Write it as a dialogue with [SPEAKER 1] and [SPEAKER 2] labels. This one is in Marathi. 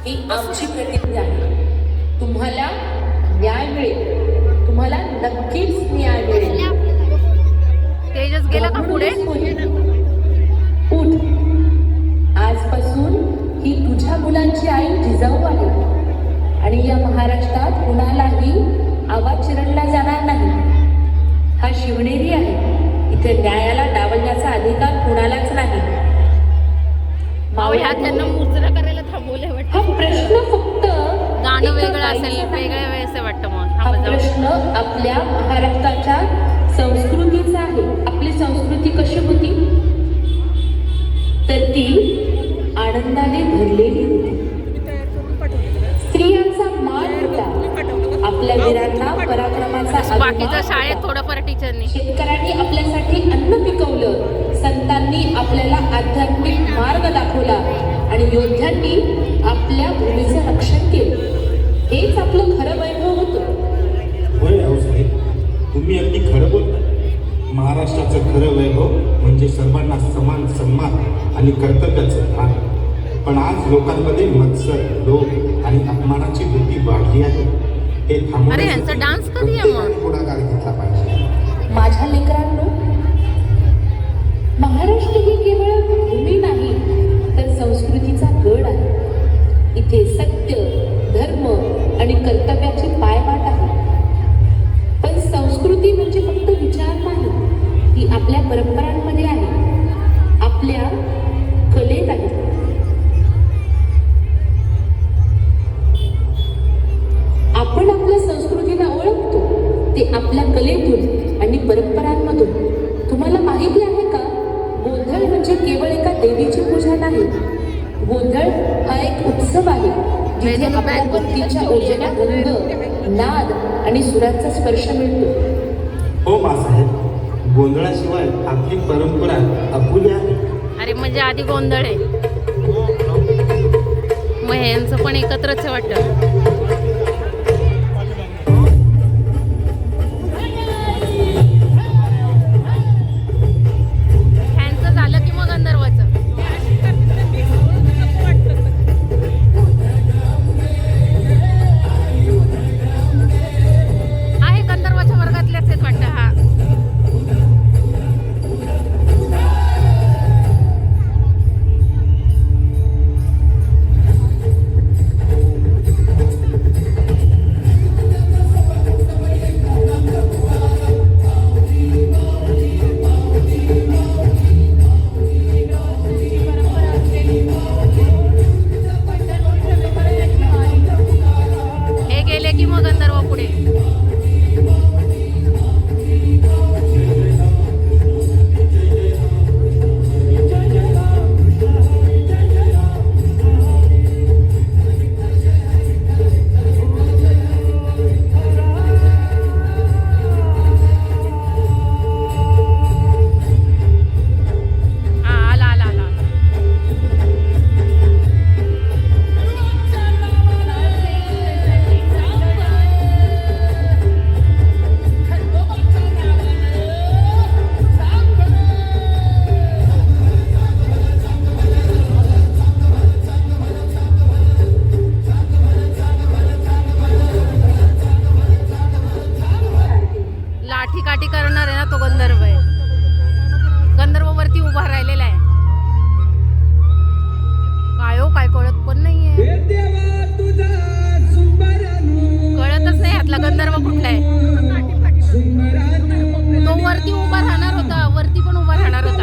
[SPEAKER 1] ही आमची प्रतिज्ञा आहे. तुम्हाला न्याय मिळेल, तुम्हाला नक्कीच न्याय मिळेल.
[SPEAKER 2] तेजस गेला का पुढे?
[SPEAKER 1] उठ, आजपासून ही तुझ्या मुलांची आई जिजाऊ आहे आणि या महाराष्ट्रात कुणालाही आवाज चिरडला जाणार नाही. हा शिवनेरी आहे, इथे न्यायाला डावलण्याचा अधिकार कुणालाच नाही.
[SPEAKER 2] ह्या त्यांना मुजरा करायला थांबवले
[SPEAKER 1] हा
[SPEAKER 2] वाटतं.
[SPEAKER 1] प्रश्न फक्त
[SPEAKER 2] गाणं
[SPEAKER 1] एका
[SPEAKER 2] वेगळं असेल,
[SPEAKER 1] बाईचा नाही.
[SPEAKER 2] वेगळ्या वेळेस वाटतं मग.
[SPEAKER 1] हा प्रश्न आपल्या महाराष्ट्राच्या संस्कृतीचा आहे. आपली संस्कृती कशी होती तर ती आनंदाने भरलेली होती. स्त्रियांचा मान होता, आपल्या वीरांना पराक्रमाचा
[SPEAKER 2] बाकीचं
[SPEAKER 1] अभिमान
[SPEAKER 2] शाळेत
[SPEAKER 1] होता.
[SPEAKER 2] थोडंफार टीचरनी.
[SPEAKER 1] शेतकऱ्यांनी आपल्यासाठी अन्न पिकवलं, संतांनी आपल्याला आध्यात्मिक मार्ग दाखवला आणि योद्ध्यांनी आपल्या भूमीचं रक्षण केलं. हेच आपलं खरं वैभव होतं.
[SPEAKER 3] होय रावसाहेब, तुम्ही अगदी खरं बोलता. महाराष्ट्राचं खरं वैभव म्हणजे सर्वांना समान सन्मान आणि कर्तव्याचं भान. पण आज लोकांमध्ये मत्सर, लोभ आणि अपमानाची वृत्ती वाढली आहे. हे
[SPEAKER 2] अरे, यांचा डान्स कधी आहे मग?
[SPEAKER 3] पुढाकार घेतला पाहिजे.
[SPEAKER 1] माझ्या लेकरांनो, महाराष्ट्र ही केवळ भूमी नाही तर संस्कृतीचा गड आहे. इथे सत्य, धर्म आणि कर्तव्याची पायवाट आहे. पण संस्कृती म्हणजे फक्त विचार नाही, ती आपल्या परंपरांमध्ये आहे, आपल्या कलेत आहे. आपण आपल्या संस्कृतीला ओळखतो ते आपल्या कलेतून आणि परंपरांमधून. तुम्हाला माहिती आहे का, गोंधळ म्हणजे केवळ एका देवीची पूजा नाही. गोंधळ हा एक उत्सव आहे जिथे आपल्या भक्तीच्या ऊर्जेला गंध, नाद आणि सुरांचा स्पर्श मिळतो.
[SPEAKER 3] हो मासाहेब, गोंधळाशिवाय आपली परंपरा अपुरी आहे.
[SPEAKER 2] अरे म्हणजे आधी गोंधळ आहे, मग यांचं पण एकत्रच आहे वाटतं. ह्यांचं झालं की मग गंधर्वाचं. आहे गंधर्वाच्या वर्गातल्याच आहेत वाटतं. हा हे गेले की मग गंधर्व पुढे. हा, आला आला आला. लाठी काठी करणार आहे ना तो गंधर्व आहे. गंधर्व वरती उभा राहिलेला आहे. काय हो, काय कळत पण नाहीये. कळतच नाही ह्यातला गंधर्व कुठला आहे. तो वरती उभा राहणार होता, वरती पण उभा राहणार होता.